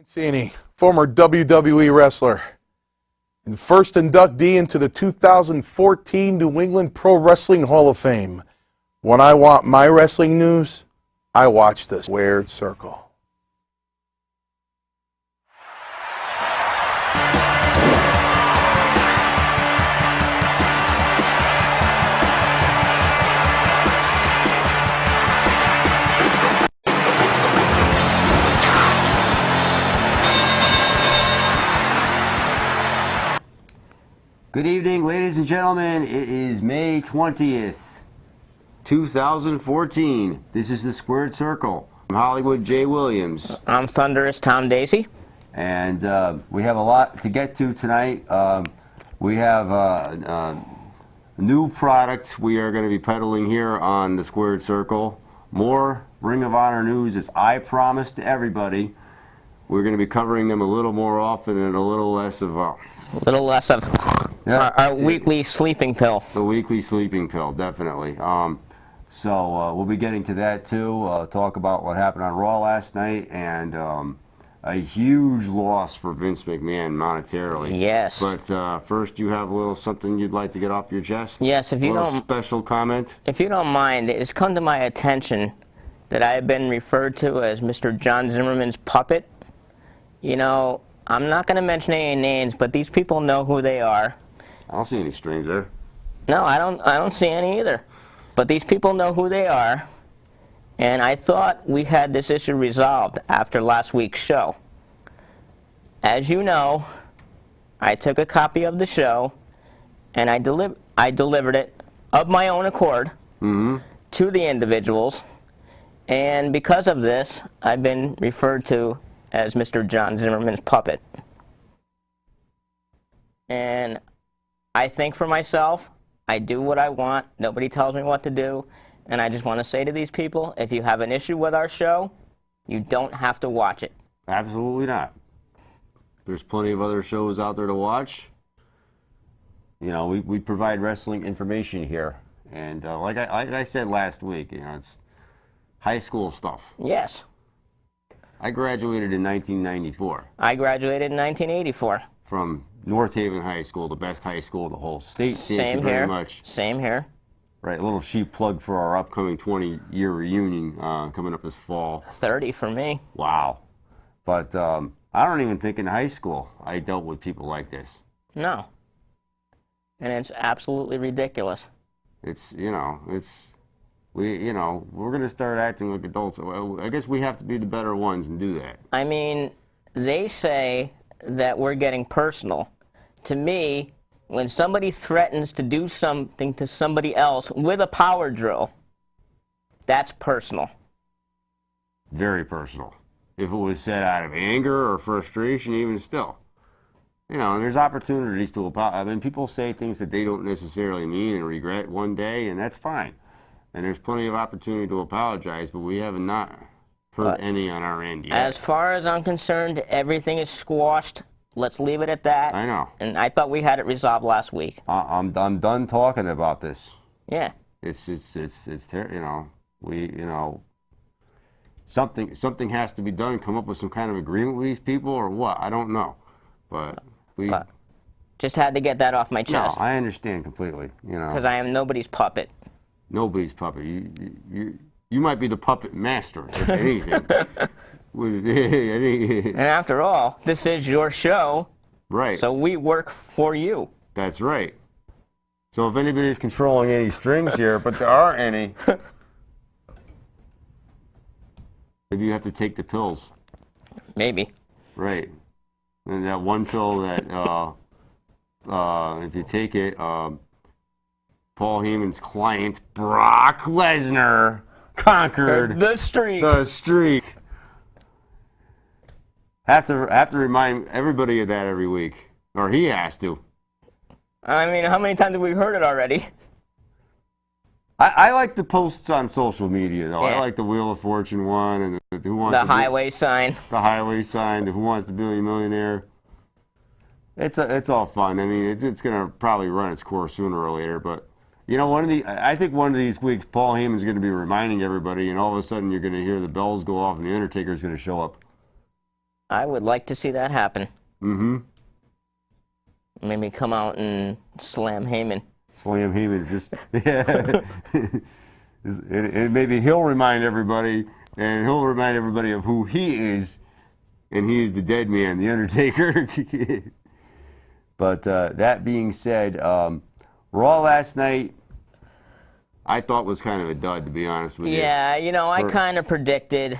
Mancini, former WWE wrestler, and first inductee into the 2014 New England Pro Wrestling Hall of Fame. When I want my wrestling news, I watch the Squared Circle. Good evening, ladies and gentlemen. It is May 20th, 2014. This is the Squared Circle. I'm Hollywood Jay Williams. I'm Thunderous Tom Daisy. And we have a lot to get to tonight. We have a new product we are going to be peddling here on the Squared Circle. More Ring of Honor news, as I promised to everybody. We're going to be covering them a little more often and a little less of our weekly sleeping pill. The weekly sleeping pill, definitely. So we'll be getting to that too. Talk about what happened on Raw last night and a huge loss for Vince McMahon monetarily. Yes. But first, you have a little something you'd like to get off your chest. Yes, if you don't. Special comment. If you don't mind, it's come to my attention that I have been referred to as Mr. John Zimmerman's puppet. You know, I'm not going to mention any names, but these people know who they are. I don't see any strings there. No, I don't see any either. But these people know who they are, and I thought we had this issue resolved after last week's show. As you know, I took a copy of the show, and I delivered it of my own accord to the individuals, and because of this, I've been referred to as Mr. John Zimmerman's puppet. And I think for myself, I do what I want. Nobody tells me what to do. And I just want to say to these people, if you have an issue with our show, you don't have to watch it. Absolutely not. There's plenty of other shows out there to watch. You know, we provide wrestling information here. And like I said last week, you know, it's high school stuff. Yes. I graduated in 1994. I graduated in 1984. From North Haven High School, the best high school in the whole state. Same here. Very much. Same here. Right, a little cheap plug for our upcoming 20-year reunion coming up this fall. 30 for me. Wow. But I don't even think in high school I dealt with people like this. No. And it's absolutely ridiculous. It's, you know, we're going to start acting like adults. I guess we have to be the better ones and do that. I mean, they say that we're getting personal. To me, when somebody threatens to do something to somebody else with a power drill, that's personal. Very personal. If it was said out of anger or frustration, even still. You know, and there's opportunities to apologize. I mean, people say things that they don't necessarily mean and regret one day, and that's fine. And there's plenty of opportunity to apologize, but we have not heard any on our end yet. As far as I'm concerned, everything is squashed. Let's leave it at that. I know. And I thought we had it resolved last week. I'm done talking about this. Yeah. It's something has to be done. Come up with some kind of agreement with these people or what? I don't know, but just had to get that off my chest. No, I understand completely. You know, because I am nobody's puppet. Nobody's puppet. You might be the puppet master, if anything. And after all, this is your show. Right. So we work for you. That's right. So if anybody's controlling any strings here, but there aren't any, maybe you have to take the pills. Maybe. Right. And that one pill that, if you take it, Paul Heyman's client, Brock Lesnar, conquered the streak. The streak. Have to remind everybody of that every week, or he has to. I mean, how many times have we heard it already? I like the posts on social media, though. Yeah. I like the Wheel of Fortune one and the Who Wants the highway sign. The highway sign, the Who Wants to Be a Millionaire. It's all fun. I mean, it's going to probably run its course sooner or later, but you know, I think one of these weeks, Paul Heyman's going to be reminding everybody, and all of a sudden you're going to hear the bells go off and the Undertaker's going to show up. I would like to see that happen. Mm-hmm. Maybe come out and slam Heyman. Slam Heyman, just and maybe he'll remind everybody, and he'll remind everybody of who he is, and he is the dead man, the Undertaker. But that being said, Raw last night, I thought was kind of a dud, to be honest with you. Yeah, you know, I kind of predicted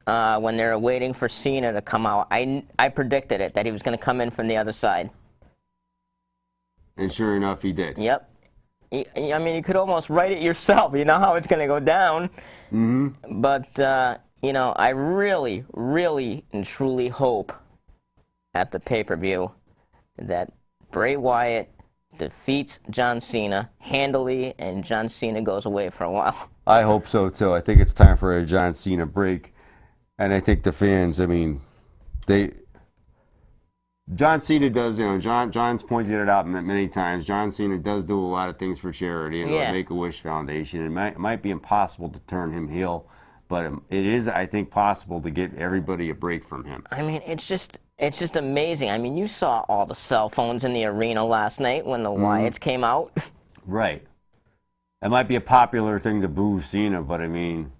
when they were waiting for Cena to come out, I predicted it, that he was going to come in from the other side. And sure enough, he did. Yep. I mean, you could almost write it yourself. You know how it's going to go down. Mm-hmm. But, you know, I really, really and truly hope at the pay-per-view that Bray Wyatt defeats John Cena handily and John Cena goes away for a while. I hope so, too. I think it's time for a John Cena break. And I think the fans, I mean, John Cena does, you know, John's pointed it out many times. John Cena does do a lot of things for charity and the Make-A-Wish Foundation. It might be impossible to turn him heel, but it is, I think, possible to get everybody a break from him. I mean, it's just amazing. I mean, you saw all the cell phones in the arena last night when the Wyatts came out. Right. It might be a popular thing to boo Cena, but I mean,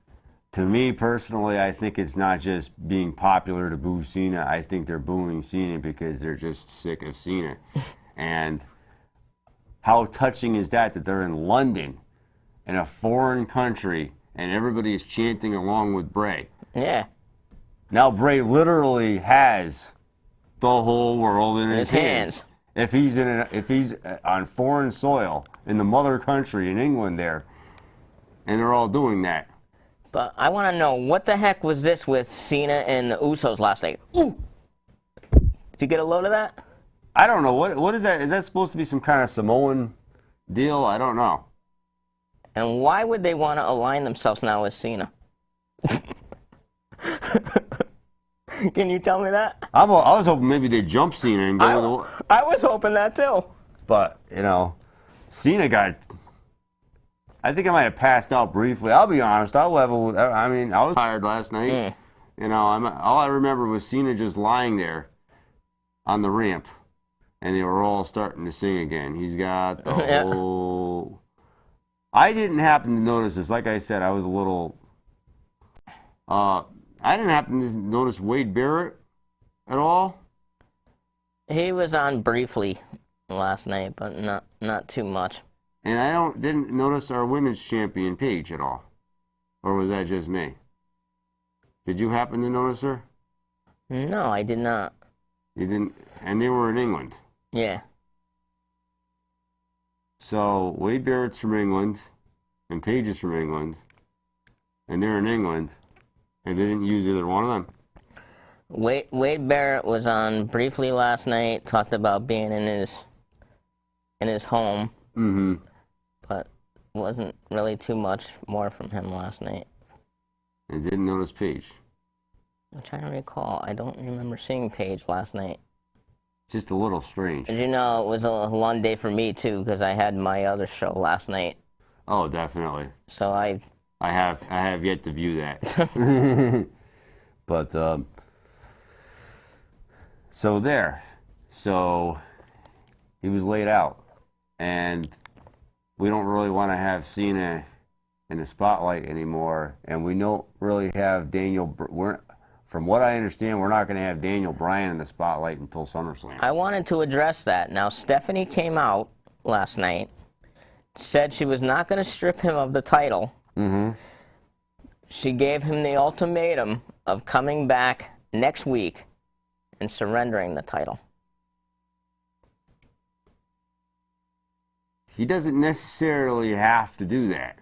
to me personally, I think it's not just being popular to boo Cena. I think they're booing Cena because they're just sick of Cena. And how touching is that they're in London, in a foreign country, and everybody is chanting along with Bray. Yeah. Now Bray literally has the whole world in his hands. If he's on foreign soil in the mother country in England there, and they're all doing that. But I want to know, what the heck was this with Cena and the Usos last night? Ooh! Did you get a load of that? I don't know. What is that? Is that supposed to be some kind of Samoan deal? I don't know. And why would they want to align themselves now with Cena? Can you tell me that? I was hoping maybe they'd jump Cena and go with I was hoping that too. But, you know, Cena got... I think I might have passed out briefly. I'll be honest. I'll level with... I mean, I was tired last night. You know, all I remember was Cena just lying there on the ramp. And they were all starting to sing again. He's got the whole... I didn't happen to notice this. Like I said, I was a little... I didn't happen to notice Wade Barrett at all. He was on briefly last night, but not too much. And I didn't notice our women's champion Paige at all. Or was that just me? Did you happen to notice her? No, I did not. You didn't? And they were in England. Yeah. So Wade Barrett's from England, and Paige is from England, and they're in England, and they didn't use either one of them. Wade Barrett was on briefly last night, talked about being in his home. Mm-hmm. But wasn't really too much more from him last night. And didn't notice Paige. I'm trying to recall. I don't remember seeing Paige last night. Just a little strange. As you know, it was a long day for me too, because I had my other show last night. Oh, definitely. So I have yet to view that. But so there. So he was laid out. And we don't really want to have Cena in the spotlight anymore. And we don't really have from what I understand, we're not going to have Daniel Bryan in the spotlight until SummerSlam. I wanted to address that. Now, Stephanie came out last night, said she was not going to strip him of the title. Mm-hmm. She gave him the ultimatum of coming back next week and surrendering the title. He doesn't necessarily have to do that.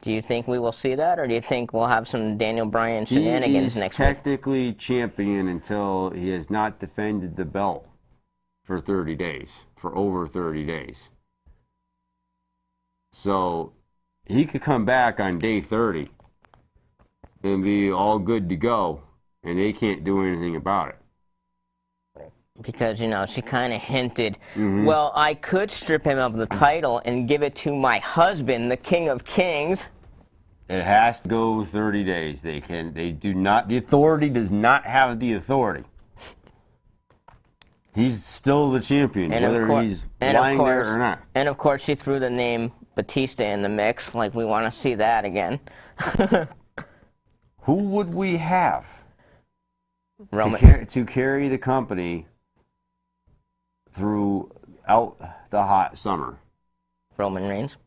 Do you think we will see that, or do you think we'll have some Daniel Bryan shenanigans next week? He is technically champion until he has not defended the belt for 30 days, for over 30 days. So he could come back on day 30 and be all good to go, and they can't do anything about it. Because, you know, she kind of hinted, well, I could strip him of the title and give it to my husband, the King of Kings. It has to go 30 days. They do not, the authority does not have the authority. He's still the champion, whether he's lying there or not. And of course, she threw the name Batista in the mix. Like, we want to see that again. Who would we have Roman. to carry the company throughout the hot summer? Roman Reigns.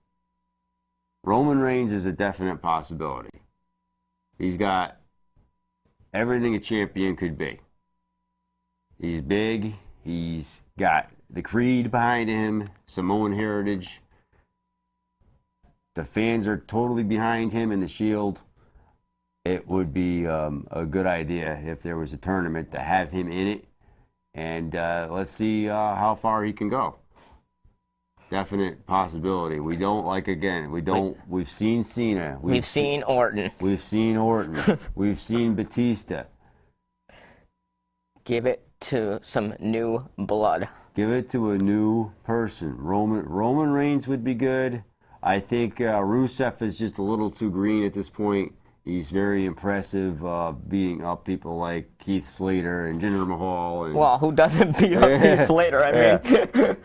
Roman Reigns is a definite possibility. He's got everything a champion could be. He's big. He's got the Creed behind him, Samoan heritage. The fans are totally behind him in the Shield. It would be a good idea if there was a tournament to have him in it. And let's see how far he can go. Definite possibility. We don't we've seen Cena. We've seen Orton. We've seen Orton. We've seen Batista. Give it to some new blood. Give it to a new person. Roman Reigns would be good. I think Rusev is just a little too green at this point. He's very impressive, beating up people like Keith Slater and Jinder Mahal. And, Well, who doesn't beat up Keith Slater? I mean,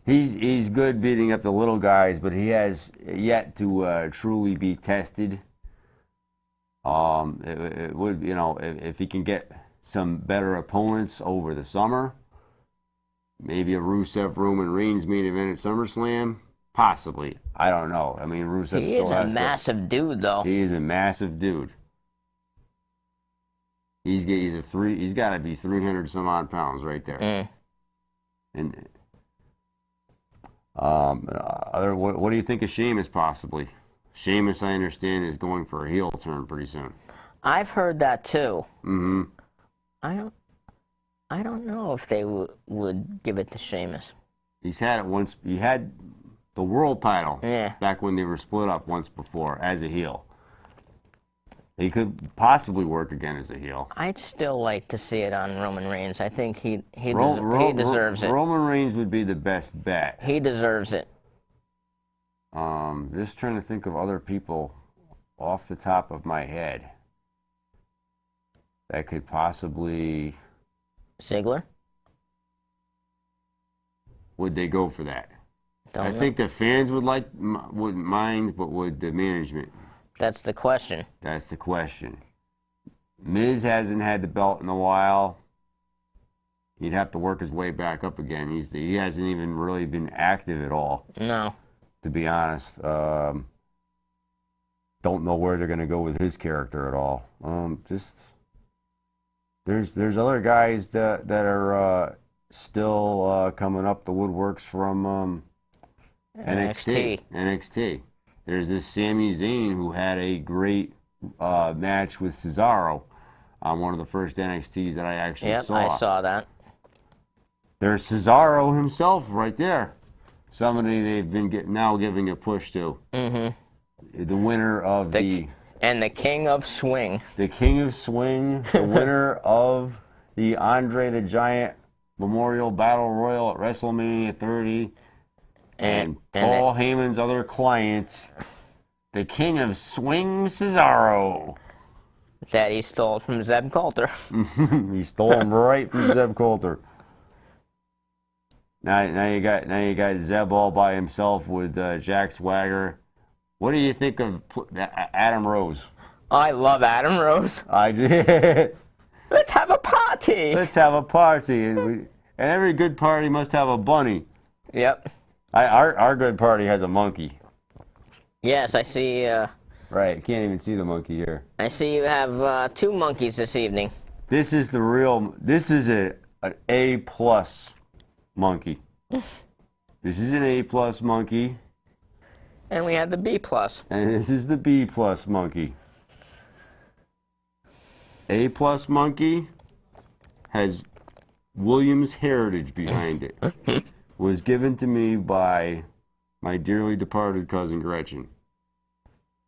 he's good beating up the little guys, but he has yet to truly be tested. It would, if he can get some better opponents over the summer, maybe a Rusev Roman Reigns main event at SummerSlam, possibly. I don't know. I mean, Rusev he still is has a massive dude, though. He is a massive dude. He's got to be 300 some odd pounds right there. And what do you think of Sheamus possibly? Sheamus, I understand, is going for a heel turn pretty soon. I've heard that too. Mm-hmm. I don't know if they would give it to Sheamus. He's had it once. He had the world title back when they were split up once before as a heel. He could possibly work again as a heel. I'd still like to see it on Roman Reigns. I think he deserves it. Roman Reigns would be the best bet. He deserves it. Just trying to think of other people off the top of my head that could possibly. Ziggler? Would they go for that? Don't know. think the fans wouldn't mind, but would the management? That's the question. That's the question. Miz hasn't had the belt in a while. He'd have to work his way back up again. He hasn't even really been active at all. No. To be honest, don't know where they're going to go with his character at all. There's other guys that are still coming up the woodworks from NXT. There's this Sami Zayn who had a great match with Cesaro on one of the first NXTs that I actually saw. Yep, I saw that. There's Cesaro himself right there. Somebody they've been giving a push to. Mm-hmm. The winner of And the King of Swing. The King of Swing, the winner of the Andre the Giant Memorial Battle Royal at WrestleMania 30. And Paul Heyman's other client, the King of Swing, Cesaro. That he stole from Zeb Coulter. He stole him right from Zeb Coulter. Now you got Zeb all by himself with Jack Swagger. What do you think of Adam Rose? I love Adam Rose. I did. Let's have a party. Let's have a party, and every good party must have a bunny. Yep. Our good party has a monkey. Yes, I see. Right, you can't even see the monkey here. I see you have 2 monkeys this evening. This is an A+ monkey. This is an A+ monkey. And we had the B+. And this is the B+ monkey. A+ monkey has Williams heritage behind it. Was given to me by my dearly departed cousin Gretchen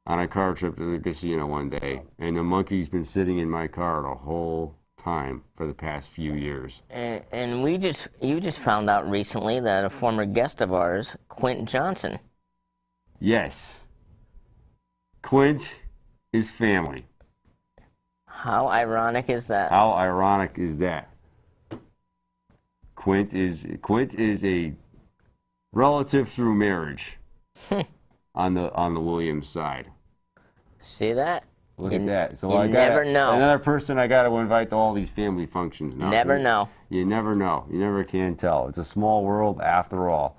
on a car trip to the casino one day. And the monkey's been sitting in my car the whole time for the past few years. And you just found out recently that a former guest of ours, Quint Johnson. Yes. Quint his family. How ironic is that? How ironic is that? Quint is a relative through marriage on the Williams side. See that? Look at that. So you I got never know. another person I got to invite to all these family functions now. Never know. You never know. You never can tell. It's a small world after all.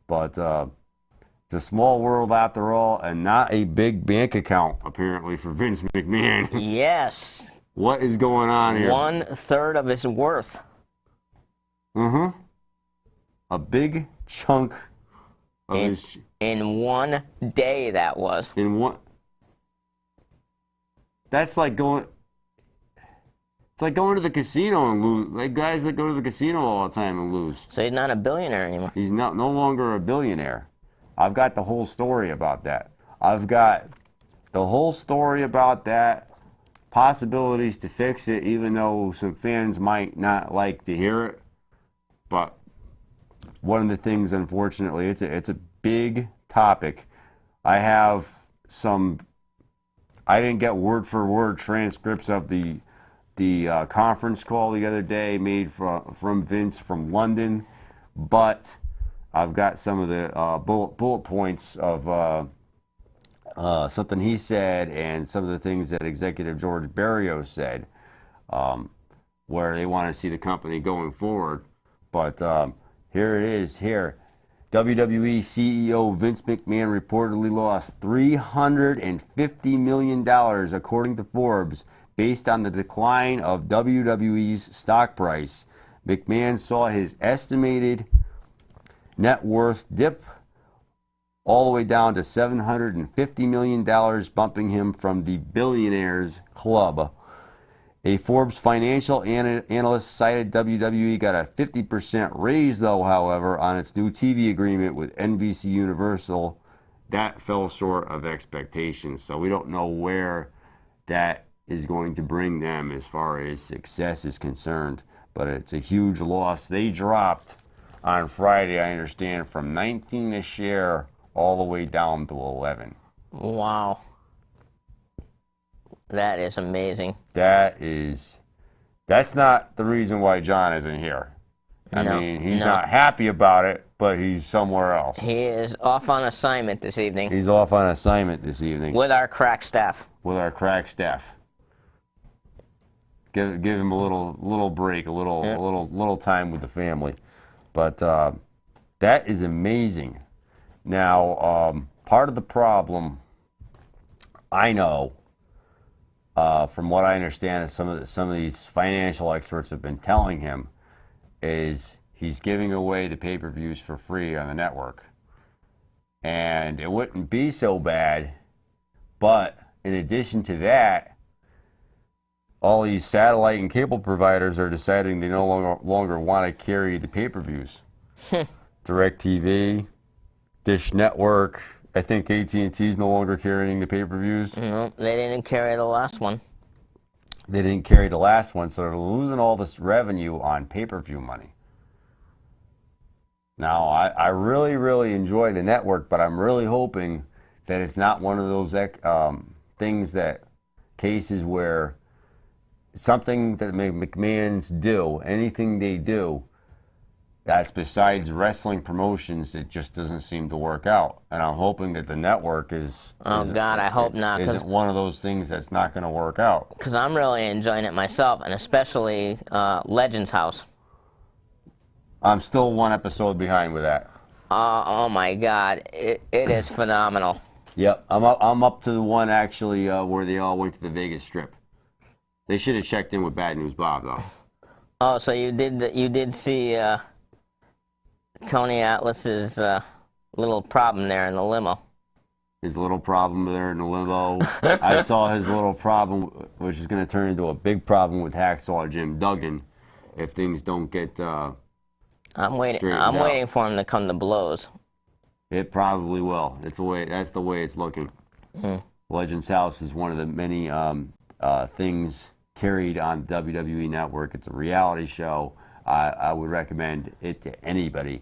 But it's a small world after all, and not a big bank account apparently for Vince McMahon. Yes. What is going on here? 1/3 of his worth. A big chunk of his In one day, that was. in one. That's like going. It's like going to the casino and lose. Like guys that go to the casino all the time and lose. So he's not a billionaire anymore. He's no longer a billionaire. I've got the whole story about that. I've got the whole story about that. Possibilities to fix it, even though some fans might not like to hear it. But one of the things, unfortunately, it's a big topic. I have some. I didn't get word for word transcripts of the conference call the other day made from Vince from London, but I've got some of the bullet points of something he said and some of the things that Executive George Barrios said, where they want to see the company going forward. But here it is. Here, WWE CEO Vince McMahon reportedly lost $350 million, according to Forbes, based on the decline of WWE's stock price. McMahon saw his estimated net worth dip all the way down to $750 million, bumping him from the billionaires club. A Forbes financial analyst cited WWE got a 50% raise, though, however, on its new TV agreement with NBC Universal. That fell short of expectations, so we don't know where that is going to bring them as far as success is concerned. But it's a huge loss. They dropped on Friday, I understand, from 19 a share all the way down to 11. Wow. That is amazing. That's not the reason why John isn't here. I mean, he's not happy about it, but he's somewhere else. He is off on assignment this evening. He's off on assignment this evening with our crack staff. With our crack staff. Give him a little break, a little time with the family. But that is amazing. Now, part of the problem, I know, from what I understand, is some of these financial experts have been telling him, is he's giving away the pay-per-views for free on the network. And it wouldn't be so bad, but in addition to that, all these satellite and cable providers are deciding they no longer want to carry the pay-per-views. DirecTV, Dish Network, I think AT&T is no longer carrying the pay-per-views. No, they didn't carry the last one. They didn't carry the last one, so they're losing all this revenue on pay-per-view money. Now, I really, really enjoy the network, but I'm really hoping that it's not one of those cases where something that McMahon's do, anything they do, that's besides wrestling promotions, it just doesn't seem to work out. And I'm hoping that the network is... Oh, God, I hope not. Isn't one of those things that's not going to work out. Because I'm really enjoying it myself, and especially Legends House. I'm still one episode behind with that. Oh my God, it is phenomenal. Yep, I'm up to the one actually where they all went to the Vegas Strip. They should have checked in with Bad News Bob though. Oh, so you did see Tony Atlas's little problem there in the limo. His little problem there in the limo. I saw his little problem, which is going to turn into a big problem with Hacksaw Jim Duggan if things don't get. I'm waiting for him to come to blows. It probably will. That's the way it's looking. Legends House is one of the many things carried on WWE Network. It's a reality show. I would recommend it to anybody.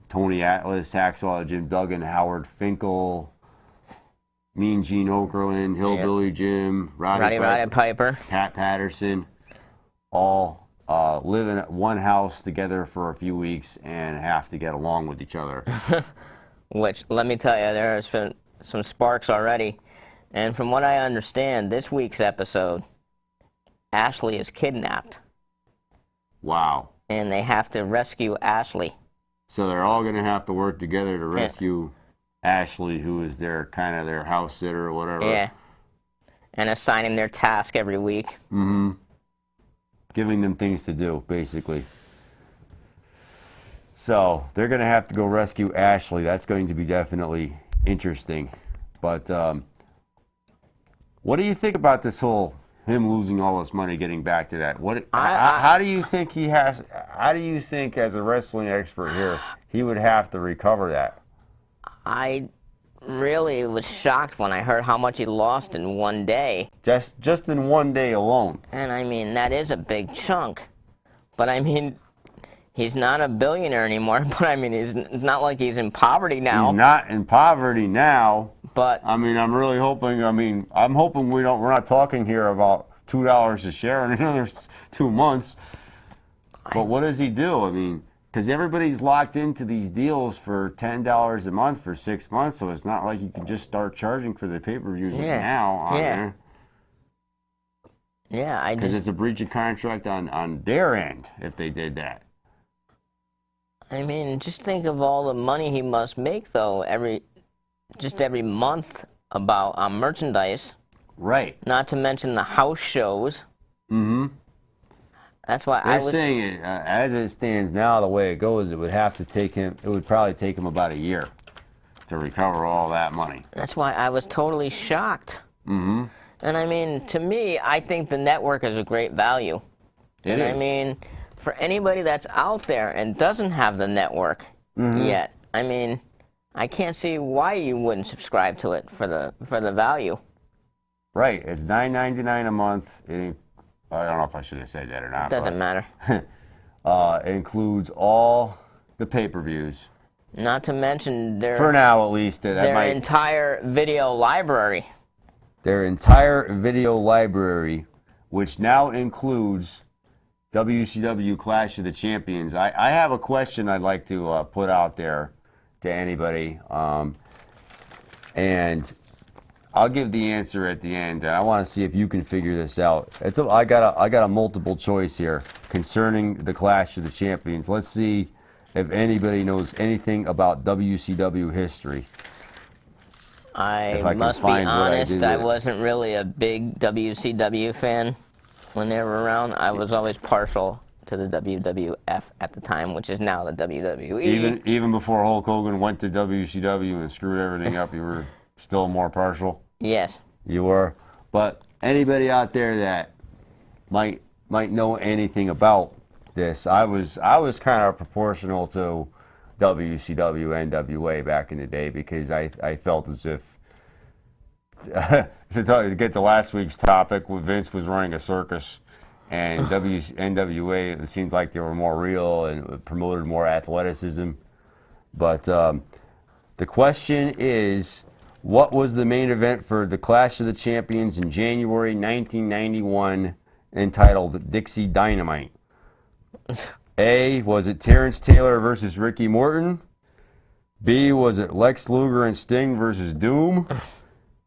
Tony Atlas, Hacksaw Jim Duggan, Howard Finkel, Mean Gene Okerlund, Hillbilly Jim, Roddy Piper. Pat Patterson, all live in one house together for a few weeks and have to get along with each other. Which, let me tell you, there has been some sparks already. And from what I understand, this week's episode, Ashley is kidnapped. Wow. And they have to rescue Ashley. So they're all going to have to work together to rescue Ashley, who is their kind of their house sitter or whatever. Yeah. And assigning their task every week. Mm-hmm. Giving them things to do, basically. So they're going to have to go rescue Ashley. That's going to be definitely interesting. But what do you think about this whole him losing all this money, getting back to that? How do you think he has? How do you think, as a wrestling expert here, he would have to recover that? I really was shocked when I heard how much he lost in one day. Just in one day alone. And I mean, that is a big chunk. But I mean, he's not a billionaire anymore. But I mean, it's not like he's in poverty now. He's not in poverty now. But I mean, I'm really hoping. I mean, I'm hoping we're not talking here about $2 a share in another 2 months. But what does he do? I mean, because everybody's locked into these deals for $10 a month for 6 months, so it's not like you can just start charging for the pay-per-views now on there. Yeah, because it's a breach of contract on their end if they did that. I mean, just think of all the money he must make, though, every month about merchandise. Right. Not to mention the house shows. Mm-hmm. That's why They're saying it, as it stands now, the way it goes, it would probably take him about a year to recover all that money. That's why I was totally shocked. Mm-hmm. And I mean, to me, I think the network is a great value. It is. I mean, for anybody that's out there and doesn't have the network yet, I mean, I can't see why you wouldn't subscribe to it for the value. Right. It's $9.99 a month. I don't know if I should have said that or not. Doesn't matter. It includes all the pay-per-views. Not to mention for now at least, their entire video library. Their entire video library, which now includes WCW Clash of the Champions. I have a question I'd like to put out there to anybody, and I'll give the answer at the end. I want to see if you can figure this out. I got a multiple choice here concerning the Clash of the Champions. Let's see if anybody knows anything about WCW history. I must be honest, I wasn't really a big WCW fan when they were around. I was always partial to the WWF at the time, which is now the WWE. Even before Hulk Hogan went to WCW and screwed everything up, you were still more partial? Yes. You were. But anybody out there that might know anything about this, I was kind of proportional to WCW NWA back in the day because I felt as if to get to last week's topic, Vince was running a circus, and NWA, it seemed like they were more real and promoted more athleticism. But the question is, what was the main event for the Clash of the Champions in January 1991 entitled Dixie Dynamite? A, was it Terrence Taylor versus Ricky Morton? B, was it Lex Luger and Sting versus Doom?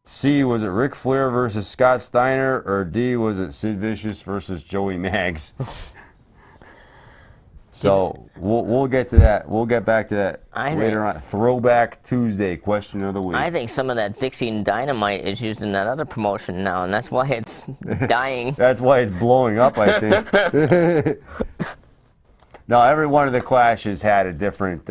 C, was it Ric Flair versus Scott Steiner? Or D, was it Sid Vicious versus Joey Maggs? So we'll get to that. We'll get back to that later on. Throwback Tuesday, question of the week. I think some of that Dixie Dynamite is used in that other promotion now, and that's why it's dying. That's why it's blowing up, I think. No, every one of the Clashes had a different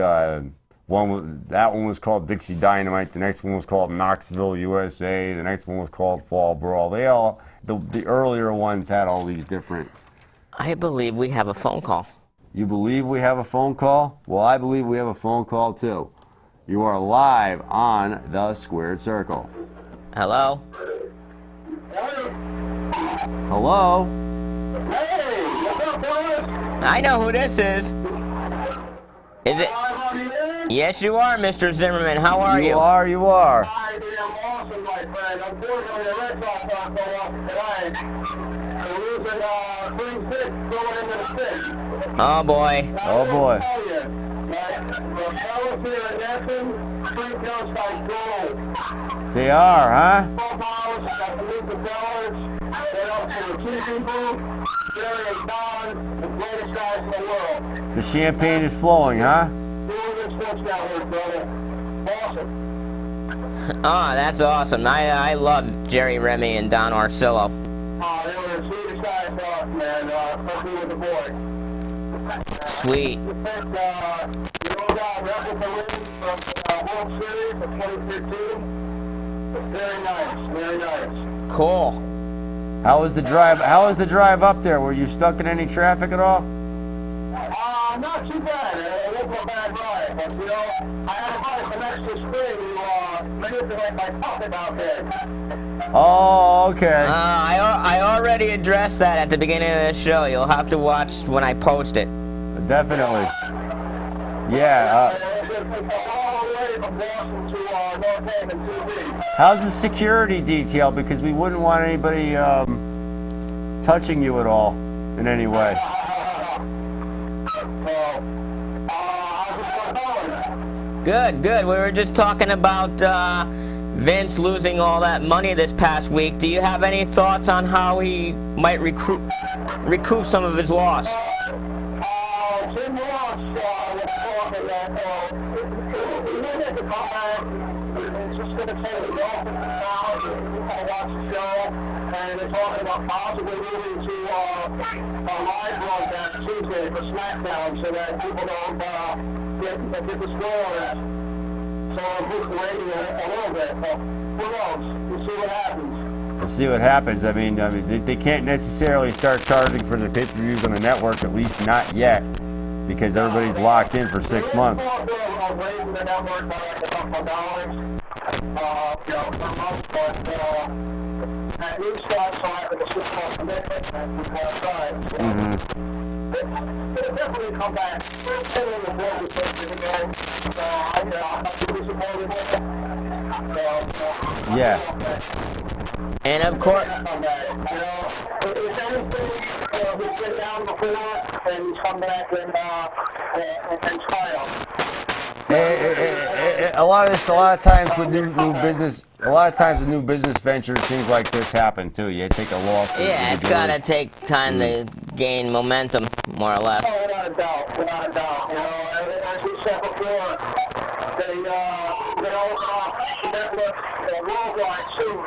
one. That one was called Dixie Dynamite. The next one was called Knoxville, USA. The next one was called Fall Brawl. The earlier ones had all these different. I believe we have a phone call. You believe we have a phone call? Well, I believe we have a phone call too. You are live on the Squared Circle. Hello? Hello? Hey, what's up, boys? I know who this is. Is it? Yes, you are, Mr. Zimmerman. How are you? You are. I am awesome, my friend. Unfortunately, the Red Sox aren't going off tonight. They're losing 3-6 going into the sixth. Oh boy. Oh, boy. The fellas here in Nesson, street goes by gold. They are, huh? 12 hours, got to meet the fellas. They're up to the key people. Jerry and Don, the greatest guys in the world. The champagne is flowing, huh? New England Sports Network, brother. Awesome. Oh, that's awesome. I love Jerry Remy and Don Orsillo. They were the sweetest guys to us, man, especially with the boys. Sweet. We think, you know, replica win from World Series of 2015. Very nice, very nice. Cool. How was the drive? How was the drive up there? Were you stuck in any traffic at all? Not too bad. It wasn't a bad ride, but you know, I had a buddy from extra spring who manipulate my pocket out there. Oh, okay. I already addressed that at the beginning of the show. You'll have to watch when I post it. Definitely. Yeah. All the way from Boston to Northampton TV. How's the security detail? Because we wouldn't want anybody touching you at all in any way. Good, good. We were just talking about Vince losing all that money this past week. Do you have any thoughts on how he might recoup some of his loss? Jim Ross was talking that he didn't have to come back. It's just going to take it off now. I watch the show, and they're talking about possibly moving to a live broadcast Tuesday for SmackDown so that people don't get the scores. So it'll boost the rating a little bit. So who knows? We'll see what happens. We'll see what happens. I mean, they can't necessarily start charging for the pay-per-views on the network, at least not yet, because everybody's locked in for 6 months. Raising the network by like a couple of dollars, per month, but at least that's so the 6 month commitment and we've got to try. It'll definitely come back. It's in the board with things again. So, I'm not too disappointed with it. Yeah. And of course, Come back. You know, if anything, he's been down before, and he's come back and triumph. A lot of times with new business ventures, things like this happen too. You take a loss. yeah, it's gotta take time to gain momentum, more or less. Oh, without a doubt, without a doubt. You know, as we said before, they open off the network worldwide soon.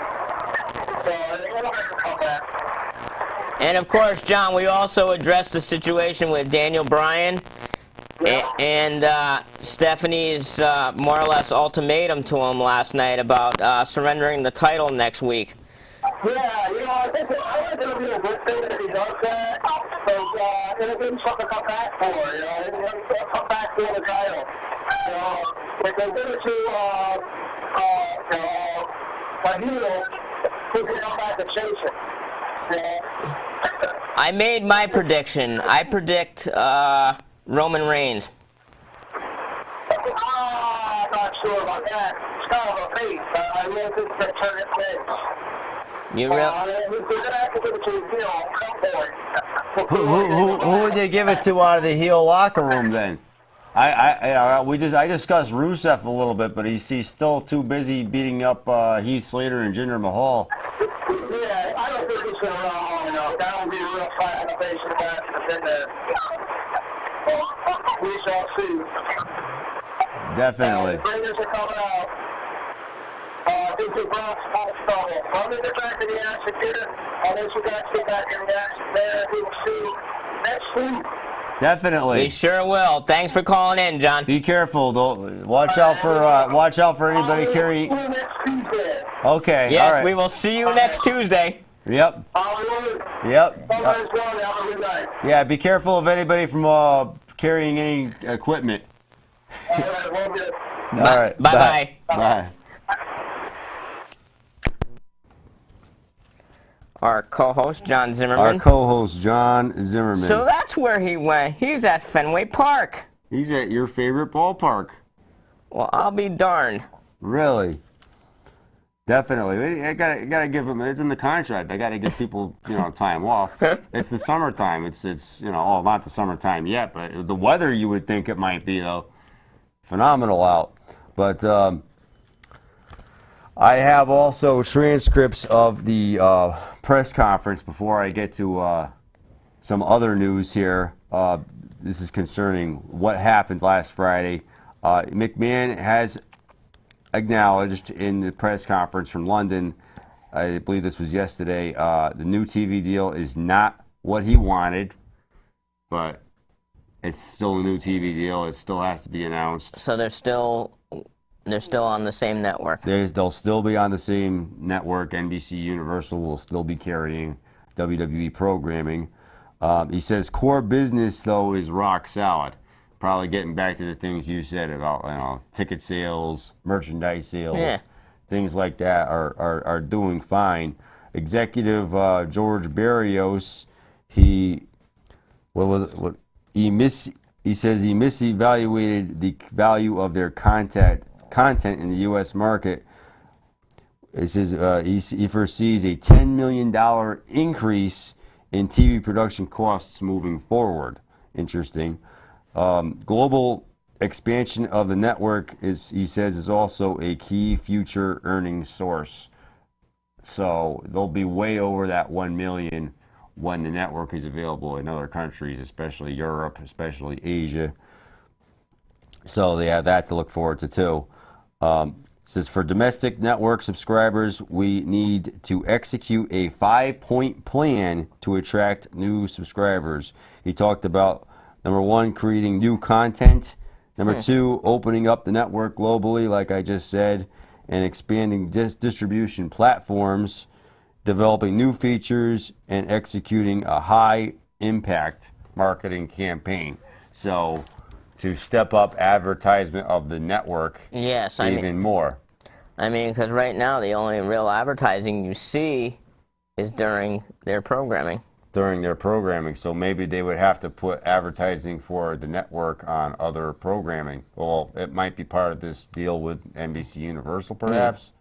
So they're gonna come back. And of course, John, we also addressed the situation with Daniel Bryan and Stephanie's more or less ultimatum to him last night about surrendering the title next week. Yeah, you know, I think it'll be a good thing if he does that. So it'll give him something to come back for. You know, he'll come back for the title. You know, if they give it to a heel, he can come back and chase it. You know? I made my prediction. I predict Roman Reigns. I'm not sure about that. It's kind of a face. I really think they turn it face. You real? They're going to have to give it to a heel at some point. Who would they give it to out of the heel locker room then? I discussed Rusev a little bit, but he's still too busy beating up Heath Slater and Jinder Mahal. Yeah, I don't think he's been around long enough. That would be a real fight in the face of the match that's in there. We shall see. Definitely. Raiders are coming out. These are Brock's false trouble. Let me get back to the action here. I'll let you guys get back in the action there. We will see next week. Definitely. We sure will. Thanks for calling in, John. Be careful, though. Watch out for anybody carrying. Next Tuesday. Okay. Yes, all right. we will see you next Tuesday. Yep. Hallelujah. Yep. Somebody's going to have a good night. Yeah. Be careful of anybody from carrying any equipment. All right, well, good. All right. Bye-bye. Bye. Our co-host, John Our Zimmerman. co-host John Zimmerman. So that's where he went. He's at Fenway Park. He's at your favorite ballpark. Well, I'll be darned. Really? Definitely. I gotta give them, it's in the contract. I gotta give people, time off. It's the summertime. It's oh, not the summertime yet, but the weather you would think it might be, though. Phenomenal out. But I have also transcripts of the press conference before I get to some other news here. This is concerning what happened last Friday. McMahon has acknowledged in the press conference from London, I believe this was yesterday, the new TV deal is not what he wanted, but it's still a new TV deal. It still has to be announced. So they're still on the same network. They'll still be on the same network. NBC Universal will still be carrying WWE programming. He says core business, though, is rock solid. Probably getting back to the things you said about ticket sales, merchandise sales, things like that are doing fine. Executive George Barrios, he says he misevaluated the value of their content in the U.S. market. It says he foresees a $10 million increase in TV production costs moving forward. Interesting. Global expansion of the network he says, is also a key future earnings source. So they'll be way over that 1 million when the network is available in other countries, especially Europe, especially Asia. So they have that to look forward to too. Says for domestic network subscribers, we need to execute a 5-point plan to attract new subscribers. He talked about number 1, creating new content. Number 2, opening up the network globally, like I just said, and expanding distribution platforms, developing new features, and executing a high-impact marketing campaign. So to step up advertisement of the network even more. I mean, because right now the only real advertising you see is during their programming. So maybe they would have to put advertising for the network on other programming. Well, it might be part of this deal with NBC Universal, perhaps.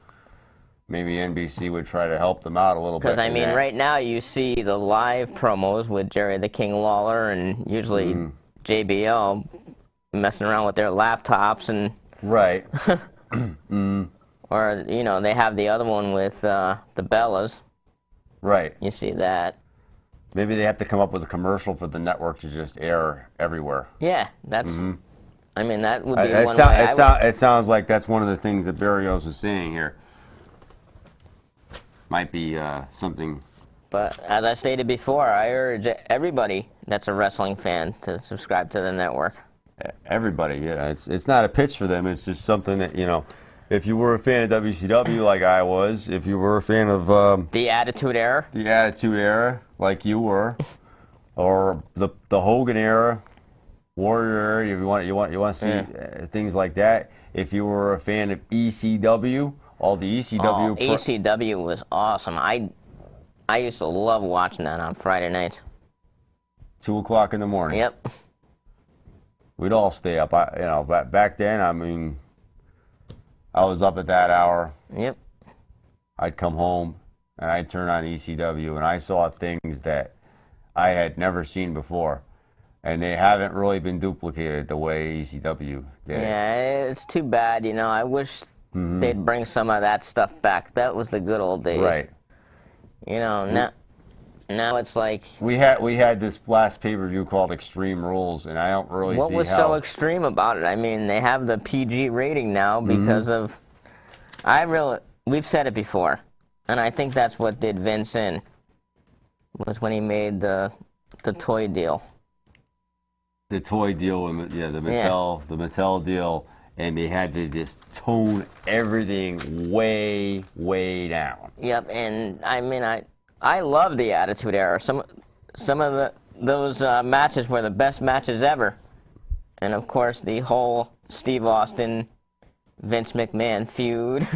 Maybe NBC would try to help them out a little bit. Because, I mean, right now you see the live promos with Jerry the King Lawler and usually JBL messing around with their laptops and... Right. Or, they have the other one with the Bellas. Right. You see that. Maybe they have to come up with a commercial for the network to just air everywhere. Yeah, that's... I mean, that would be one way It sounds like that's one of the things that Barrios was saying here. Might be something... But as I stated before, I urge everybody that's a wrestling fan to subscribe to the network. Everybody, yeah. It's not a pitch for them. It's just something that, if you were a fan of WCW like I was, if you were a fan of... the Attitude Era? The Attitude Era, like you were, or the Hogan Era, Warrior Era, if you want to see things like that. If you were a fan of ECW, all the ECW... ECW was awesome. I used to love watching that on Friday nights. 2 o'clock in the morning. Yep. We'd all stay up. Back then, I mean, I was up at that hour. Yep. I'd come home and I'd turn on ECW, and I saw things that I had never seen before, and they haven't really been duplicated the way ECW did. Yeah, it's too bad. I wish they'd bring some of that stuff back. That was the good old days. Right. Now it's like... We had this last pay-per-view called Extreme Rules, and I don't really see how... What was so extreme about it? I mean, they have the PG rating now because of... We've said it before, and I think that's what did Vince in, was when he made the toy deal. The toy deal, and the Mattel deal, and they had to just tone everything way, way down. Yep, and I mean, I love the Attitude Era. Some of those matches were the best matches ever, and of course the whole Steve Austin, Vince McMahon feud.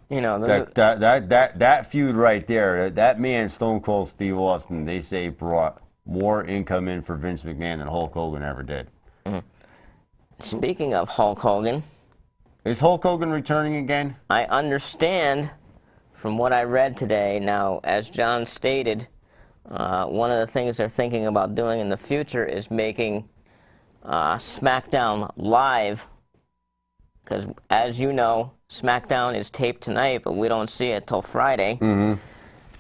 That feud right there, that man, Stone Cold Steve Austin, they say brought more income in for Vince McMahon than Hulk Hogan ever did. Speaking of Hulk Hogan, Is Hulk Hogan returning again? I understand from what I read today. Now, as John stated, one of the things they're thinking about doing in the future is making SmackDown live. Because, as you know, SmackDown is taped tonight, but we don't see it till Friday. Mm-hmm.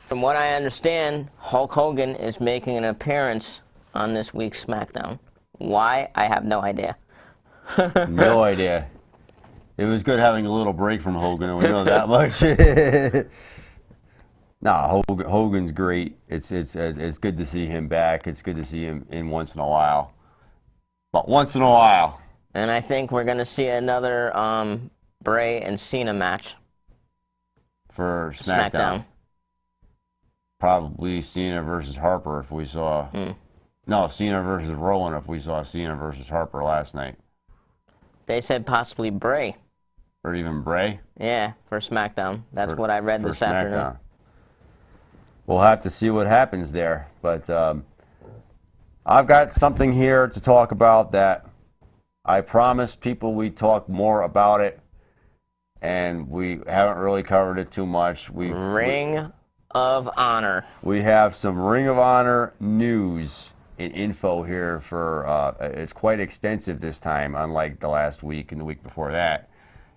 From what I understand, Hulk Hogan is making an appearance on this week's SmackDown. Why? I have no idea. No idea. It was good having a little break from Hogan, and we know that much. Nah, Hogan's great. It's good to see him back. It's good to see him in once in a while. But once in a while. And I think we're going to see another Bray and Cena match. For SmackDown. Probably Cena versus Harper if we saw... No, Cena versus Rowan if we saw Cena versus Harper last night. They said possibly Bray. Or even Bray? Yeah, for SmackDown. That's what I read this afternoon. We'll have to see what happens there. But I've got something here to talk about that I promised people we'd talk more about it, and we haven't really covered it too much. Ring of Honor. We have some Ring of Honor news and info here for, it's quite extensive this time, unlike the last week and the week before that.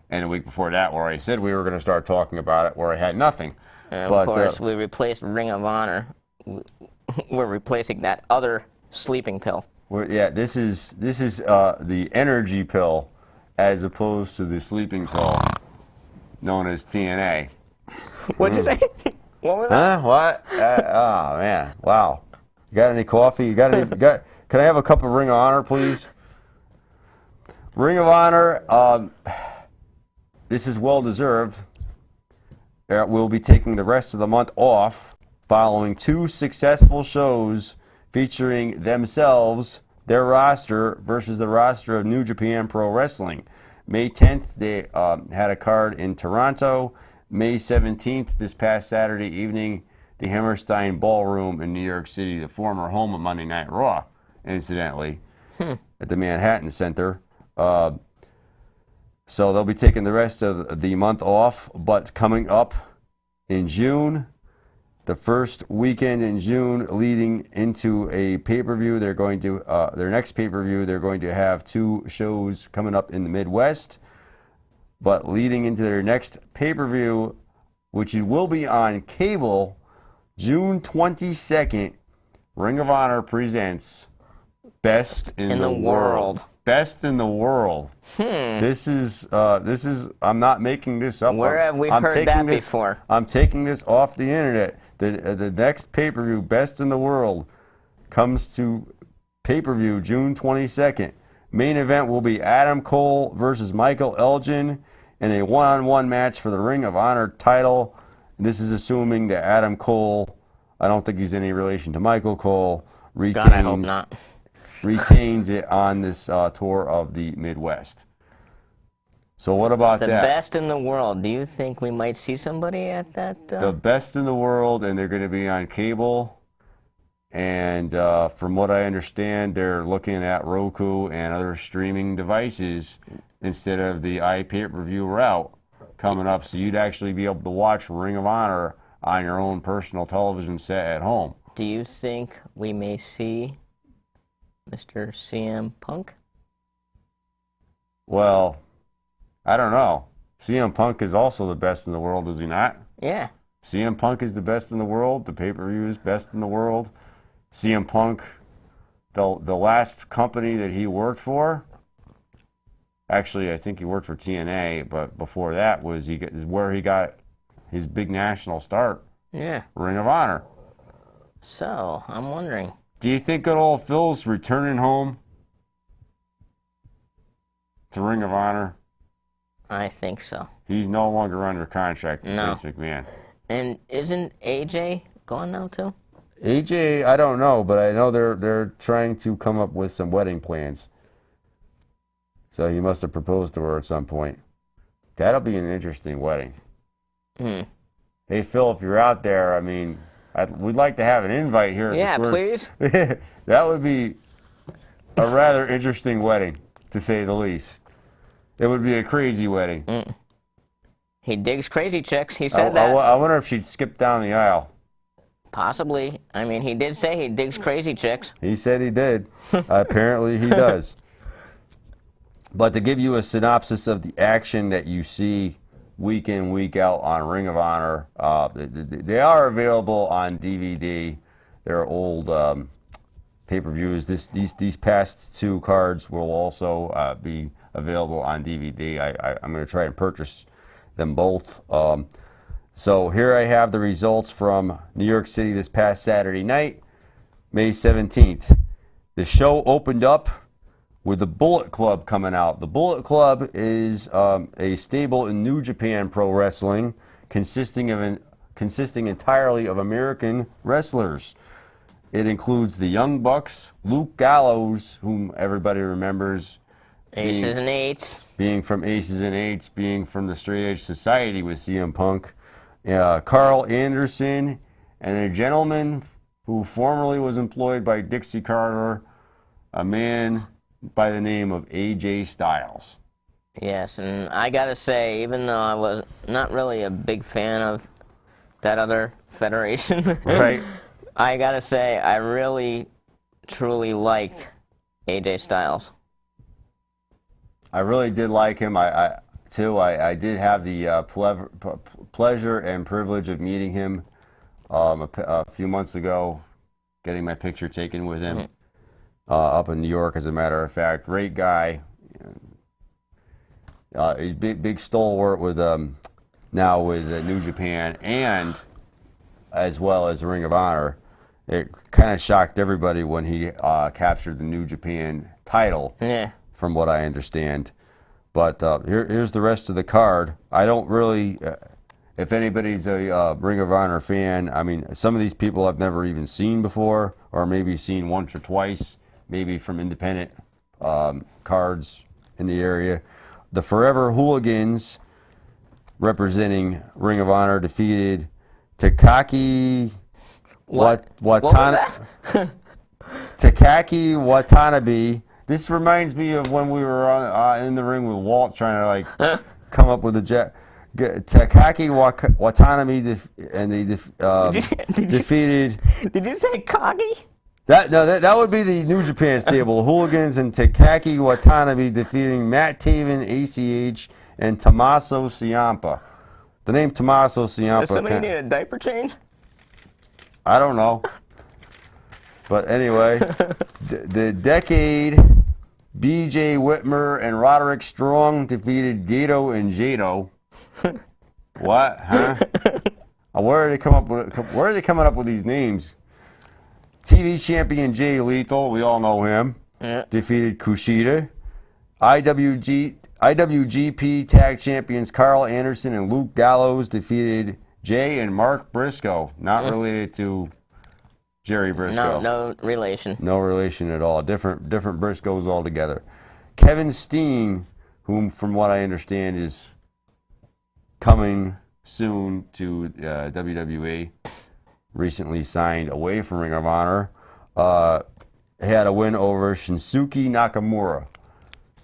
And the week before that where I said we were going to start talking about it, where I had nothing. And of course, we replaced Ring of Honor. We're replacing that other sleeping pill. Yeah, this is the energy pill as opposed to the sleeping pill known as TNA. What'd you say? What was that? Huh? What? Oh, man. Wow. You got any coffee? Can I have a cup of Ring of Honor, please? Ring of Honor, this is well-deserved. We'll be taking the rest of the month off following 2 successful shows featuring themselves, their roster, versus the roster of New Japan Pro Wrestling. May 10th, they had a card in Toronto. May 17th, this past Saturday evening, the Hammerstein Ballroom in New York City, the former home of Monday Night Raw, incidentally, at the Manhattan Center. So they'll be taking the rest of the month off, but coming up in June, the first weekend in June leading into a pay-per-view, they're going to, their next pay-per-view, they're going to have 2 shows coming up in the Midwest. But leading into their next pay-per-view, which will be on cable, June 22nd, Ring of Honor presents Best in the World. Best in the World. This is, I'm not making this up. Where have we heard that before? I'm taking this off the internet. The next pay-per-view, Best in the World, comes to pay-per-view June 22nd. Main event will be Adam Cole versus Michael Elgin in a one-on-one match for the Ring of Honor title. This is assuming that Adam Cole, I don't think he's any relation to Michael Cole, God, I hope not. retains it on this tour of the Midwest. So what about The that? best in the world. Do you think we might see somebody at that? The best in the world, and they're going to be on cable. And from what I understand, they're looking at Roku and other streaming devices instead of the pay-per-view route coming up. So you'd actually be able to watch Ring of Honor on your own personal television set at home. Do you think we may see Mr. CM Punk? Well, I don't know. CM Punk is also the best in the world, is he not? Yeah. CM Punk is the best in the world. The pay-per-view is best in the world. CM Punk, the last company that he worked for, actually I think he worked for TNA, but before that was where he got his big national start. Yeah. Ring of Honor. So, I'm wondering. Do you think good old Phil's returning home to Ring of Honor? I think so. He's no longer under contract with No. Vince McMahon. And isn't AJ gone now too? AJ, I don't know, but I know they're trying to come up with some wedding plans. So he must have proposed to her at some point. That'll be an interesting wedding. Hey, Phil, if you're out there, I mean, we'd like to have an invite here. at the Yeah, Square- please. That would be a rather interesting wedding, to say the least. It would be a crazy wedding. He digs crazy chicks. He said that. I wonder if she'd skip down the aisle. Possibly. I mean, he did say he digs crazy chicks. He said he did. Apparently he does. But to give you a synopsis of the action that you see week in, week out on Ring of Honor, they are available on DVD. They're old pay-per-views. These past two cards will also be available on DVD. I'm going to try and purchase them both. So here I have the results from New York City this past Saturday night, May 17th. The show opened up with the Bullet Club coming out. The Bullet Club is a stable in New Japan Pro Wrestling consisting entirely of American wrestlers. It includes the Young Bucks, Luke Gallows, whom everybody remembers. Aces and eights. Being from Aces and Eights, being from the Straight Edge Society with CM Punk. Carl Anderson, and a gentleman who formerly was employed by Dixie Carter, a man by the name of AJ Styles. Yes, and I gotta say, even though I was not really a big fan of that other federation, Right. I gotta say, I really, truly liked AJ Styles. I really did like him. I did have the pleasure and privilege of meeting him a few months ago, getting my picture taken with him up in New York, as a matter of fact. Great guy. He's big stalwart with now with New Japan and as well as Ring of Honor. It kind of shocked everybody when he captured the New Japan title. Yeah. From what I understand. But here's the rest of the card. I don't really, if anybody's a Ring of Honor fan, I mean, some of these people I've never even seen before, or maybe seen once or twice, maybe from independent cards in the area. The Forever Hooligans, representing Ring of Honor, defeated Takaki Takaki Watanabe. This reminds me of when we were in the ring with Walt trying to like come up with a Takaki Watanabe and they defeated. Did you say cocky? That would be the New Japan stable. Hooligans and Takaki Watanabe defeating Matt Taven, ACH, and Tommaso Ciampa. The name Tommaso Ciampa. Does somebody need a diaper change? I don't know. But anyway, the Decade, BJ Whitmer and Roderick Strong defeated Gato and Jado. What? Huh? Where are they coming up with these names? TV champion Jay Lethal, we all know him, defeated Kushida. IWGP tag champions Carl Anderson and Luke Gallows defeated Jay and Mark Briscoe, not related to Jerry Briscoe. No relation. No relation at all. Different Briscoes altogether. Kevin Steen, whom from what I understand is coming soon to WWE, recently signed away from Ring of Honor, had a win over Shinsuke Nakamura.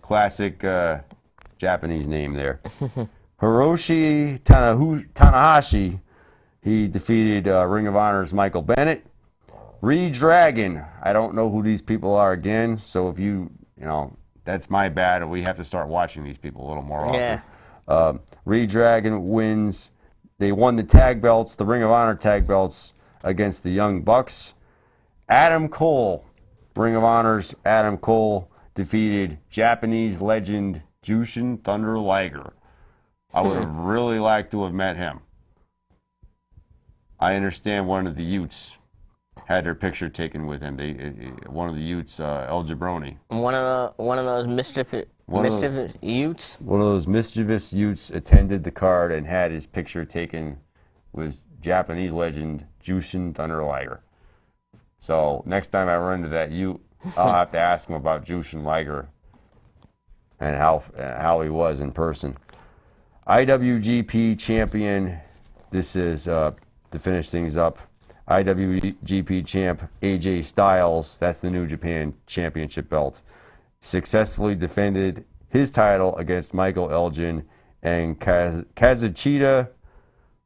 Classic Japanese name there. Hiroshi Tanahashi, he defeated Ring of Honor's Michael Bennett. Redragon, I don't know who these people are again, so if you know, that's my bad. We have to start watching these people a little more often. Yeah. Redragon wins. They won the tag belts, the Ring of Honor tag belts, against the Young Bucks. Adam Cole, Ring of Honor's Adam Cole, defeated Japanese legend Jushin Thunder Liger. I would have really liked to have met him. I understand one of the Utes had their picture taken with him. One of the Utes, El Jabroni. One of those mischievous Utes. One of those mischievous Utes attended the card and had his picture taken with Japanese legend Jushin Thunder Liger. So next time I run into that Ute, I'll have to ask him about Jushin Liger and how he was in person. IWGP champion. This is to finish things up. IWGP champ AJ Styles, that's the New Japan Championship belt, successfully defended his title against Michael Elgin and Kazuchika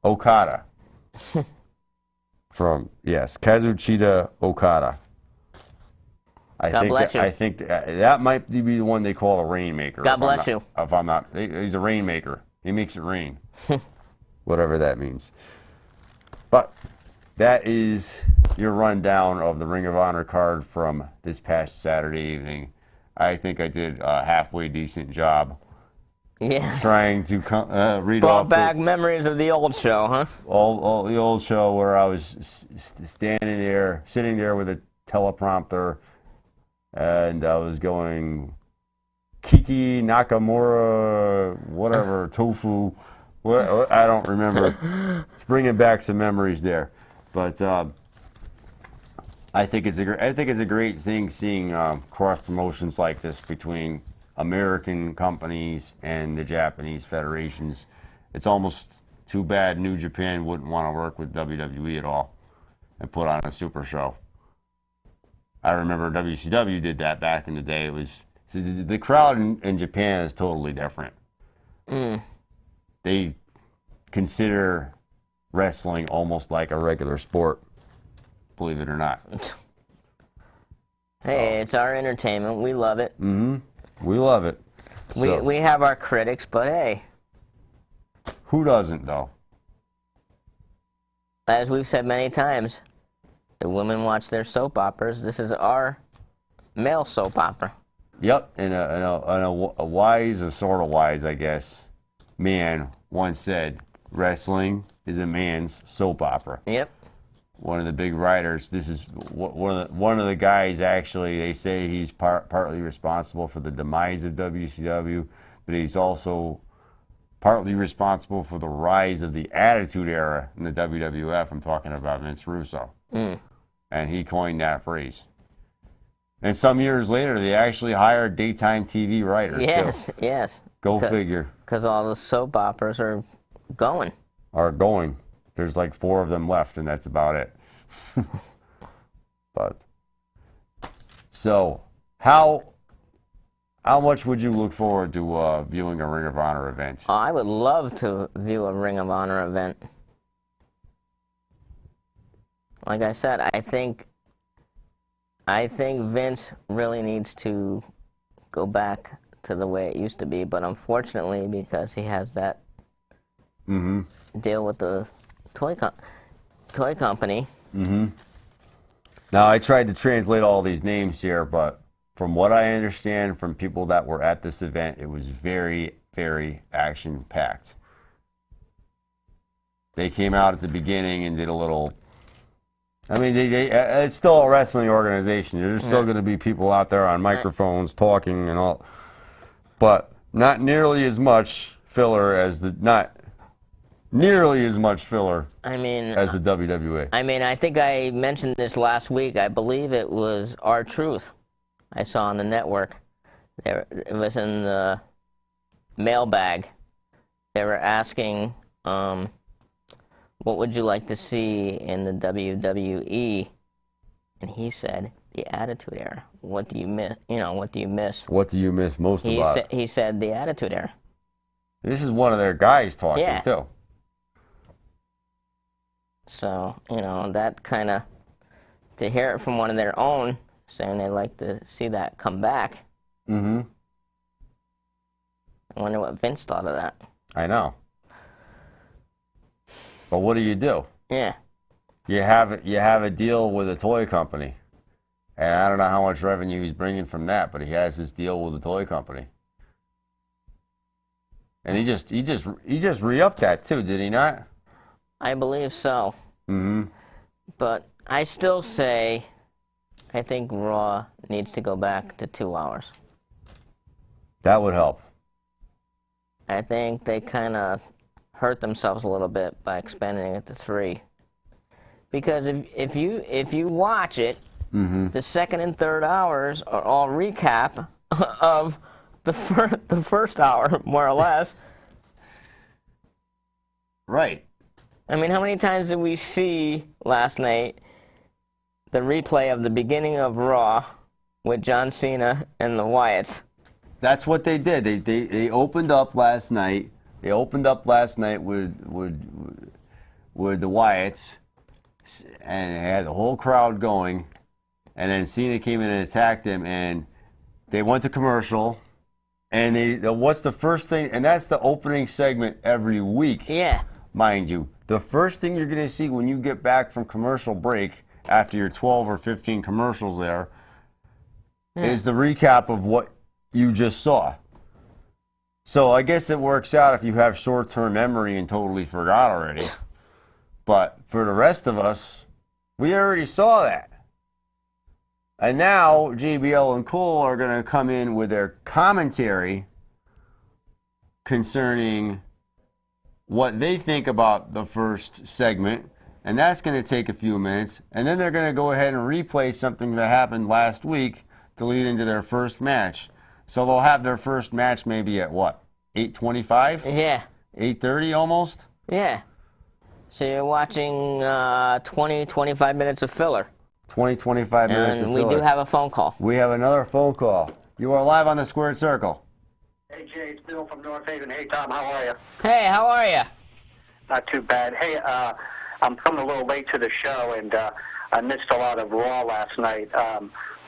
Okada. Kazuchika Okada. God bless you. I think that might be the one they call a rainmaker. God bless you. If I'm not, he's a rainmaker. He makes it rain. Whatever that means. But that is your rundown of the Ring of Honor card from this past Saturday evening. I think I did a halfway decent job Yes. trying to read Brought off back memories of the old show, huh? all the old show where I was sitting there with a teleprompter, and I was going Kiki Nakamura, whatever, tofu. What, I don't remember. It's bringing back some memories there, but I think it's a great thing seeing cross promotions like this between American companies and the Japanese federations. It's almost too bad New Japan wouldn't want to work with WWE at all and put on a super show. I remember WCW did that back in the day. It was the crowd in Japan is totally different. They consider wrestling almost like a regular sport, believe it or not. Hey, it's our entertainment. We love it. We love it. So, We have our critics, but hey, who doesn't, though? as we've said many times, the women watch their soap operas. This is our male soap opera. Yep, and a wise, or sort of wise, I guess, man once said, wrestling is a man's soap opera. Yep. One of the big writers, this is one of the guys, actually, they say he's partly responsible for the demise of WCW, but he's also partly responsible for the rise of the Attitude Era in the WWF. I'm talking about Vince Russo. And he coined that phrase. And some years later, they actually hired daytime TV writers, too. Yes. Go figure. Because all the soap operas are going. Are going. There's like 4 of them left, and that's about it. But so how much would you look forward to viewing a Ring of Honor event? I would love to view a Ring of Honor event. Like I said, I think Vince really needs to go back to the way it used to be, but unfortunately, because he has that deal with the toy company. Now, I tried to translate all these names here, but from what I understand from people that were at this event, it was very, very action-packed. They came out at the beginning and did a little... I mean, it's still a wrestling organization. There's still going to be people out there on microphones talking and all, but not nearly as much filler as the WWA. I mean, I think I mentioned this last week. I believe it was R-Truth I saw on the network. It was in the mailbag. They were asking, what would you like to see in the WWE? And he said, the Attitude Era. What do you miss? What do you miss? What do you miss most about it? He said the Attitude Era. This is one of their guys talking, too. So, that kind of, to hear it from one of their own, saying they'd like to see that come back. I wonder what Vince thought of that. I know. But what do? Yeah. You have a deal with a toy company, and I don't know how much revenue he's bringing from that, but he has this deal with a toy company, and he just re-upped that too, did he not? I believe so. But I still say, I think Raw needs to go back to 2 hours. That would help. I think they kind of hurt themselves a little bit by expanding it to 3. Because if you watch it, the second and third hours are all recap of the first hour, more or less. Right. I mean, how many times did we see last night the replay of the beginning of Raw with John Cena and the Wyatts? That's what they did. They opened up last night. They opened up last night with the Wyatts, and had the whole crowd going. And then Cena came in and attacked them, and they went to commercial. And what's the first thing? And that's the opening segment every week. Yeah. Mind you, the first thing you're going to see when you get back from commercial break after your 12 or 15 commercials there is the recap of what you just saw. So I guess it works out if you have short-term memory and totally forgot already. But for the rest of us, we already saw that. And now JBL and Cole are going to come in with their commentary concerning what they think about the first segment, and that's going to take a few minutes. And then they're going to go ahead and replay something that happened last week to lead into their first match. So they'll have their first match maybe at what, 8:25? Yeah. 8:30 almost? Yeah. So you're watching 20, 25 minutes of filler. 20, 25 minutes of And we filler. do have a phone call. We have another phone call. You are live on the Squared Circle. Hey, Jay, it's Bill from North Haven. Hey, Tom, how are you? Hey, how are you? Not too bad. Hey, I'm coming a little late to the show, and I missed a lot of Raw last night.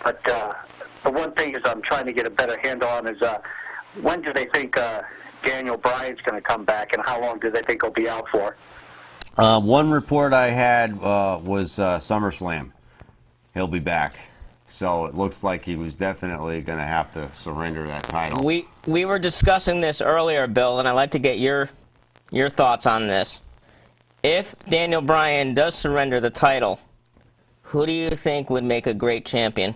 But the one thing is I'm trying to get a better handle on is when do they think Daniel Bryan's going to come back, and how long do they think he'll be out for? One report I had was SummerSlam. He'll be back. So it looks like he was definitely going to have to surrender that title. We were discussing this earlier, Bill, and I'd like to get your thoughts on this. If Daniel Bryan does surrender the title, who do you think would make a great champion?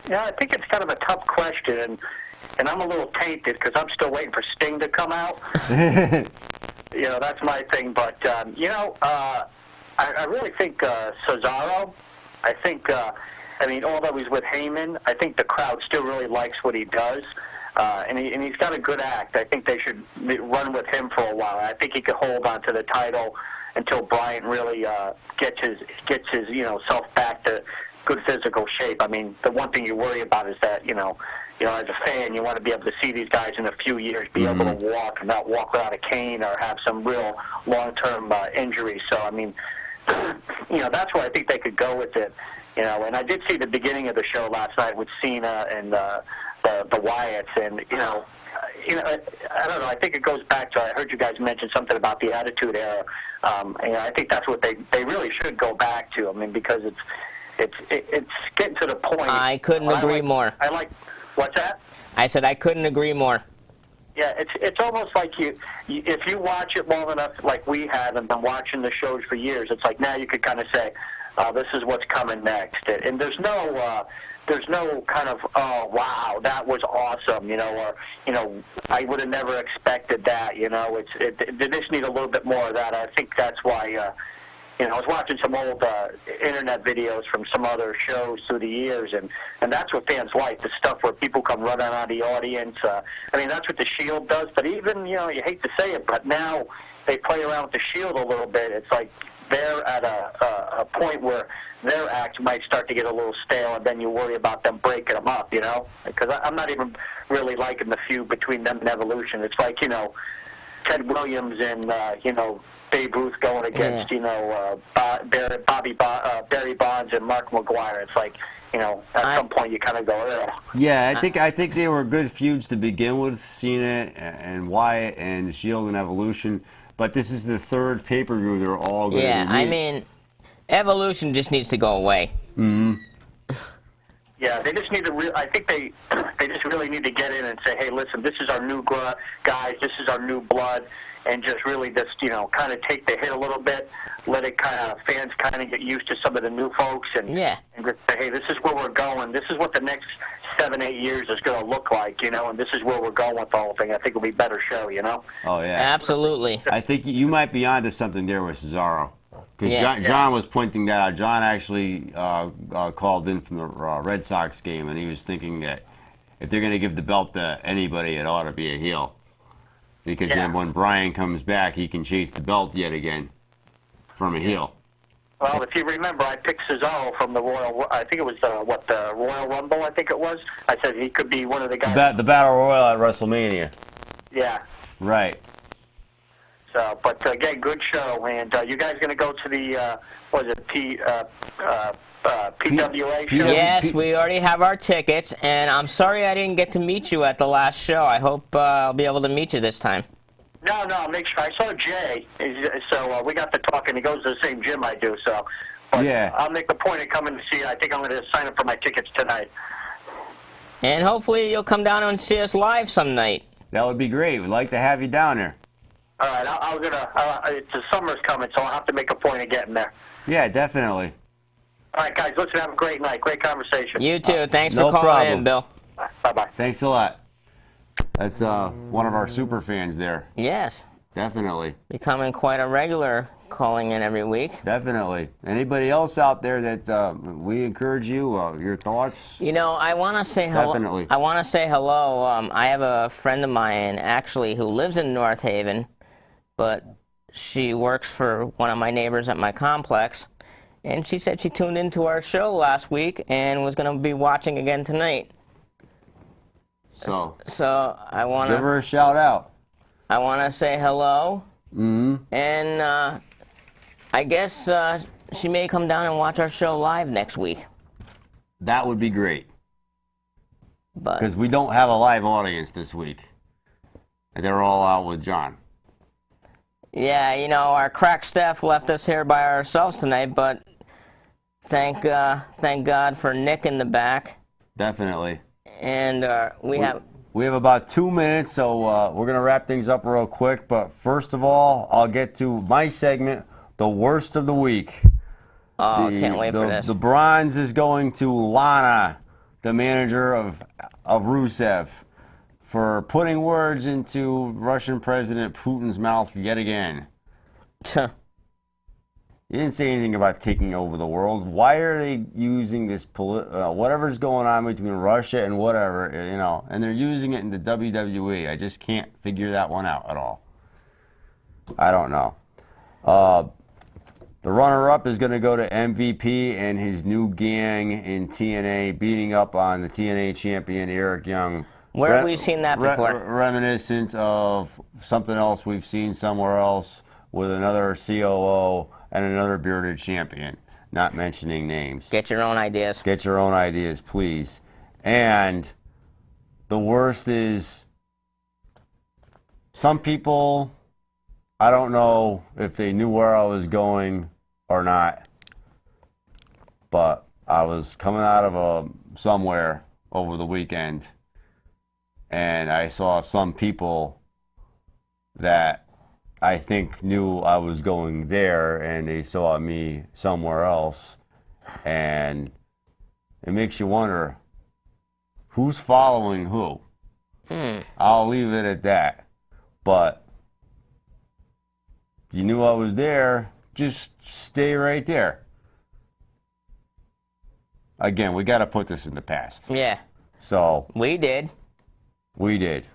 Yeah, I think it's kind of a tough question, and I'm a little tainted because I'm still waiting for Sting to come out. That's my thing. But, I really think Cesaro, although he's with Heyman, I think the crowd still really likes what he does. And he's got a good act. I think they should run with him for a while. I think he could hold on to the title until Bryan really gets his self back to good physical shape. I mean, the one thing you worry about is that, as a fan, you want to be able to see these guys in a few years be able to walk and not walk without a cane or have some real long-term injuries. So, I mean, that's where I think they could go with it. And I did see the beginning of the show last night with Cena and the Wyatts, and I don't know. I think it goes back to, I heard you guys mention something about the Attitude Era. I think that's what they really should go back to. I mean, because it's getting to the point. I couldn't agree more. What's that? I said I couldn't agree more. Yeah, it's almost like if you watch it long enough, like we have, and been watching the shows for years, it's like now you could kind of say, this is what's coming next, and there's no kind of, oh wow, that was awesome, or I would have never expected that, they just need a little bit more of that. I think that's why. I was watching some old internet videos from some other shows through the years, and that's what fans like, the stuff where people come running out of the audience. That's what the Shield does, but even, you hate to say it, but now they play around with the Shield a little bit. It's like they're at a point where their act might start to get a little stale, and then you worry about them breaking them up, Because I'm not even really liking the feud between them and Evolution. It's like, Ted Williams and, Babe Ruth going against, Barry Bonds and Mark McGuire. It's like, at some point you kind of go, ugh. Yeah, I think they were good feuds to begin with, Cena and Wyatt and Shield and Evolution. But this is the third pay-per-view they're all going to Yeah, I mean, Evolution just needs to go away. Mm-hmm. Yeah, they just need to. I think they just really need to get in and say, hey, listen, this is our new guys, this is our new blood, and just really just kind of take the hit a little bit, let it fans kind of get used to some of the new folks, and just say, hey, this is where we're going. This is what the next 7-8 years is going to look like, and this is where we're going with the whole thing. I think it'll be a better show, Oh yeah, absolutely. I think you might be onto something there with Cesaro. Because John was pointing that out. John actually called in from the Red Sox game, and he was thinking that if they're going to give the belt to anybody, it ought to be a heel. Because then when Bryan comes back, he can chase the belt yet again from a heel. Well, if you remember, I picked Cesaro from the Royal. I think it was the Royal Rumble. I think it was. I said he could be one of the guys. The Battle Royal at WrestleMania. Yeah. Right. So, but again, good show. And you guys going to go to the PWA show? Yes, we already have our tickets, and I'm sorry I didn't get to meet you at the last show. I hope I'll be able to meet you this time. No, make sure. I saw Jay, so we got to talk, and he goes to the same gym I do. So, but Yeah. I'll make a point of coming to see you. I think I'm going to sign up for my tickets tonight. And hopefully you'll come down and see us live some night. That would be great. We'd like to have you down there. All right, the summer's coming, so I'll have to make a point of getting there. Yeah, definitely. All right, guys, listen, have a great night. Great conversation. You too. Thanks no for calling problem. in, Bill. Bye-bye. Thanks a lot. That's one of our super fans there. Yes, Definitely. becoming quite a regular calling in every week. Definitely. Anybody else out there that we encourage you, your thoughts? You know, I want to say hello. Definitely. I want to say hello. I have a friend of mine, actually, who lives in North Haven, but she works for one of my neighbors at my complex, and she said she tuned into our show last week and was going to be watching again tonight. So, So I want give to her a shout out. say hello, Mm-hmm. and I guess she may come down and watch our show live next week. That would be great. But Because we don't have a live audience this week. They're all out with John. yeah, you know, our crack staff left us here by ourselves tonight, but thank God for Nick in the back. Definitely. And we have We have about 2 minutes, so we're going to wrap things up real quick. But first of all, I'll get to my segment, the worst of the week. can't wait for this. The bronze is going to Lana, the manager of Rusev, for putting words into Russian President Putin's mouth yet again. You didn't say anything about taking over the world. Why are they using this, whatever's going on between Russia and whatever, and they're using it in the WWE. I just can't figure that one out at all. I don't know. The runner-up is going to go to MVP and his new gang in TNA, beating up on the TNA champion, Eric Young. Where have we seen that before? Reminiscent of something else we've seen somewhere else with another COO and another bearded champion. Not mentioning names. Get your own ideas. Get your own ideas, please. And the worst is some people, I don't know if they knew where I was going or not, but I was coming out of somewhere over the weekend, and I saw some people that I think knew I was going there, and they saw me somewhere else, and it makes you wonder who's following who. I'll leave it at that. But you knew I was there, just stay right there. Again, we got to put this in the past. Yeah, So we did. we did.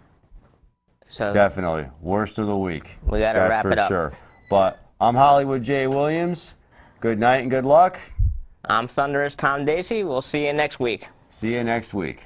So Definitely. Worst of the week. We gotta That's wrap for it up. sure. But I'm Hollywood J. Williams. Good night and good luck. I'm Thunderous Tom Dacey. We'll see you next week. See you next week.